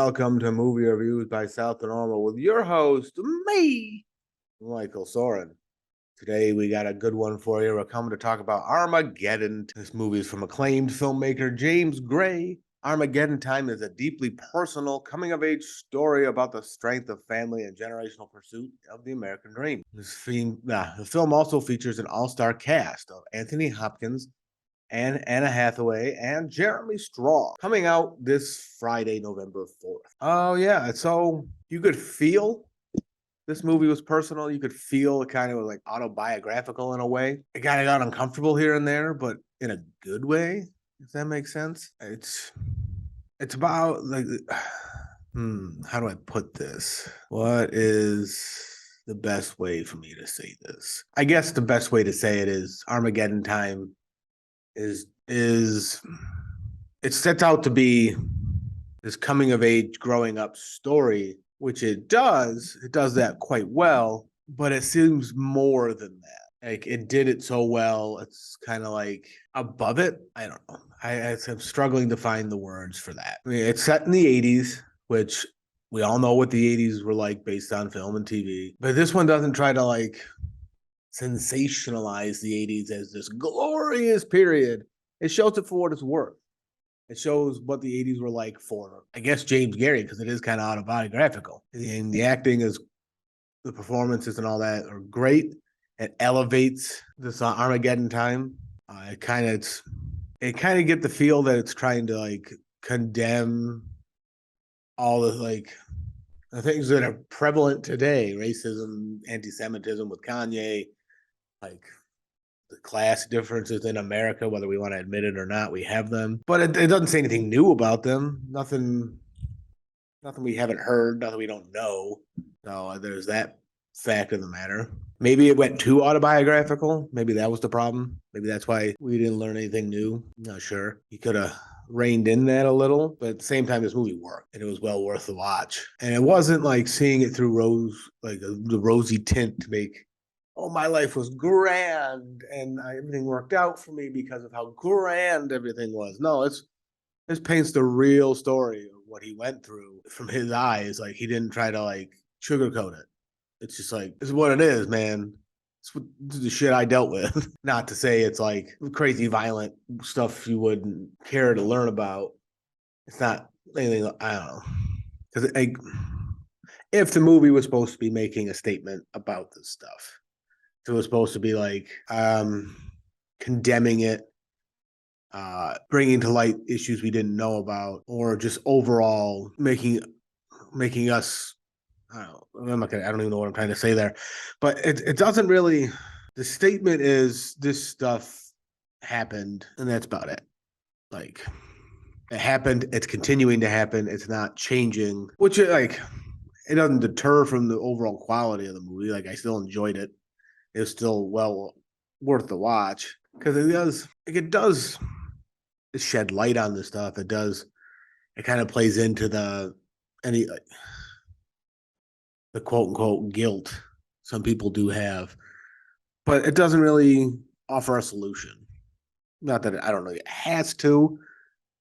welcome to Movie Reviews by South and Normal with your host, me, Michael Soren. Today we got a good one for you. We're coming to talk about Armageddon. This movie is from acclaimed filmmaker James Gray. Armageddon Time is a deeply personal coming-of-age story about the strength of family and generational pursuit of the American dream. The film also features an all-star cast of Anthony Hopkins, and Anna Hathaway, and Jeremy Strong, coming out this Friday, November 4th. Oh, yeah. So you could feel this movie was personal. You could feel it kind of was like autobiographical in a way. It kind of got uncomfortable here and there, but in a good way, if that makes sense. It's about like how do I put this? What is the best way for me to say this? I guess the best way to say it is Armageddon Time is it sets out to be this coming of age growing up story, which it does that quite well, but it seems more than that. Like it did it so well, it's kind of like above it. I don't know. I'm struggling to find the words for that. I mean, it's set in the 80s, which we all know what the 80s were like based on film and TV, but this one doesn't try to like sensationalize the 80s as this glorious period. It shows it for what it's worth. It shows what the 80s were like for, I guess, James Gary, because it is kind of autobiographical. And the acting is, the performances and all that are great. It elevates this Armageddon Time. It kind of get the feel that it's trying to like condemn all the like the things that are prevalent today: racism, anti-Semitism with Kanye, like the class differences in America, whether we want to admit it or not, we have them. But it doesn't say anything new about them. Nothing we haven't heard, nothing we don't know. So there's that fact of the matter. Maybe it went too autobiographical. Maybe that was the problem. Maybe that's why we didn't learn anything new. I'm not sure. You could have reined in that a little, but at the same time, this movie worked and it was well worth the watch. And it wasn't like seeing it through the rosy tint to make, oh, my life was grand and everything worked out for me because of how grand everything was. No, this paints the real story of what he went through from his eyes. Like he didn't try to like sugarcoat it. It's just like, this is what it is, man. This is the shit I dealt with. Not to say it's like crazy violent stuff you wouldn't care to learn about. It's not anything, I don't know. Because if the movie was supposed to be making a statement about this stuff, it was supposed to be like condemning it, bringing to light issues we didn't know about, or just overall making us, I don't even know what I'm trying to say there, but it doesn't really. The statement is this stuff happened, and that's about it. Like it happened, it's continuing to happen, it's not changing, which it doesn't deter from the overall quality of the movie. Like I still enjoyed it. It's still well worth the watch because it does shed light on this stuff. It kind of plays into the quote unquote guilt some people do have, but it doesn't really offer a solution. Not that I don't know, it has to.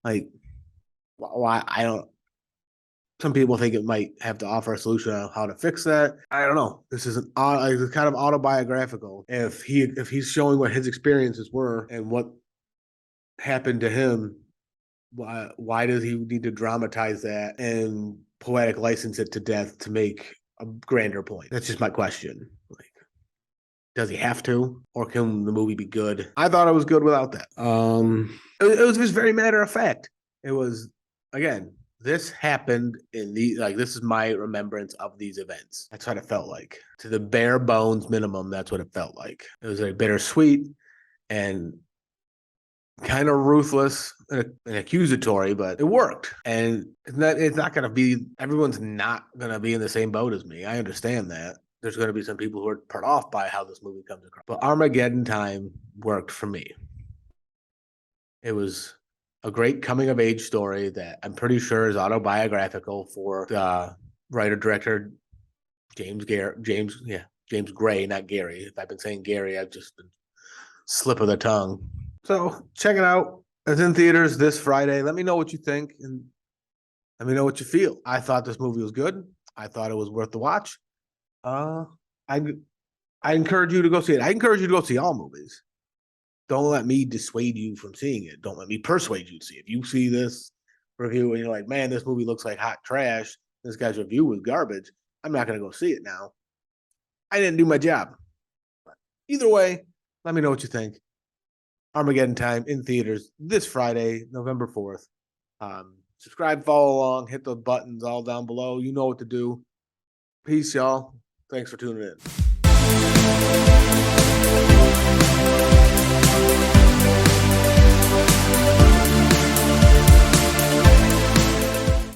Like, why I don't. Some people think it might have to offer a solution on how to fix that. I don't know. This is it's kind of autobiographical. If he's showing what his experiences were and what happened to him, why does he need to dramatize that and poetic license it to death to make a grander point? That's just my question. Like, does he have to, or can the movie be good? I thought it was good without that. It was just very matter of fact. It was, again, this happened in this is my remembrance of these events. That's what it felt like. To the bare bones minimum, that's what it felt like. It was very bittersweet and kind of ruthless and accusatory, but it worked. And it's not going to be, everyone's not going to be in the same boat as me. I understand that. There's going to be some people who are put off by how this movie comes across. But Armageddon Time worked for me. It was a great coming of age story that I'm pretty sure is autobiographical for the writer-director James Gray, not Gary. If I've been saying Gary, I've just been slip of the tongue. So check it out. It's in theaters this Friday. Let me know what you think. And Let me know what you feel. I thought this movie was good. I thought it was worth the watch. I I encourage you to go see it. I encourage you to go see all movies. Don't let me dissuade you from seeing it. Don't let me persuade you to see it. If you see this review and you're like, man, this movie looks like hot trash. This guy's review was garbage. I'm not going to go see it now. I didn't do my job. But either way, let me know what you think. Armageddon Time in theaters this Friday, November 4th. Subscribe, follow along, hit the buttons all down below. You know what to do. Peace, y'all. Thanks for tuning in.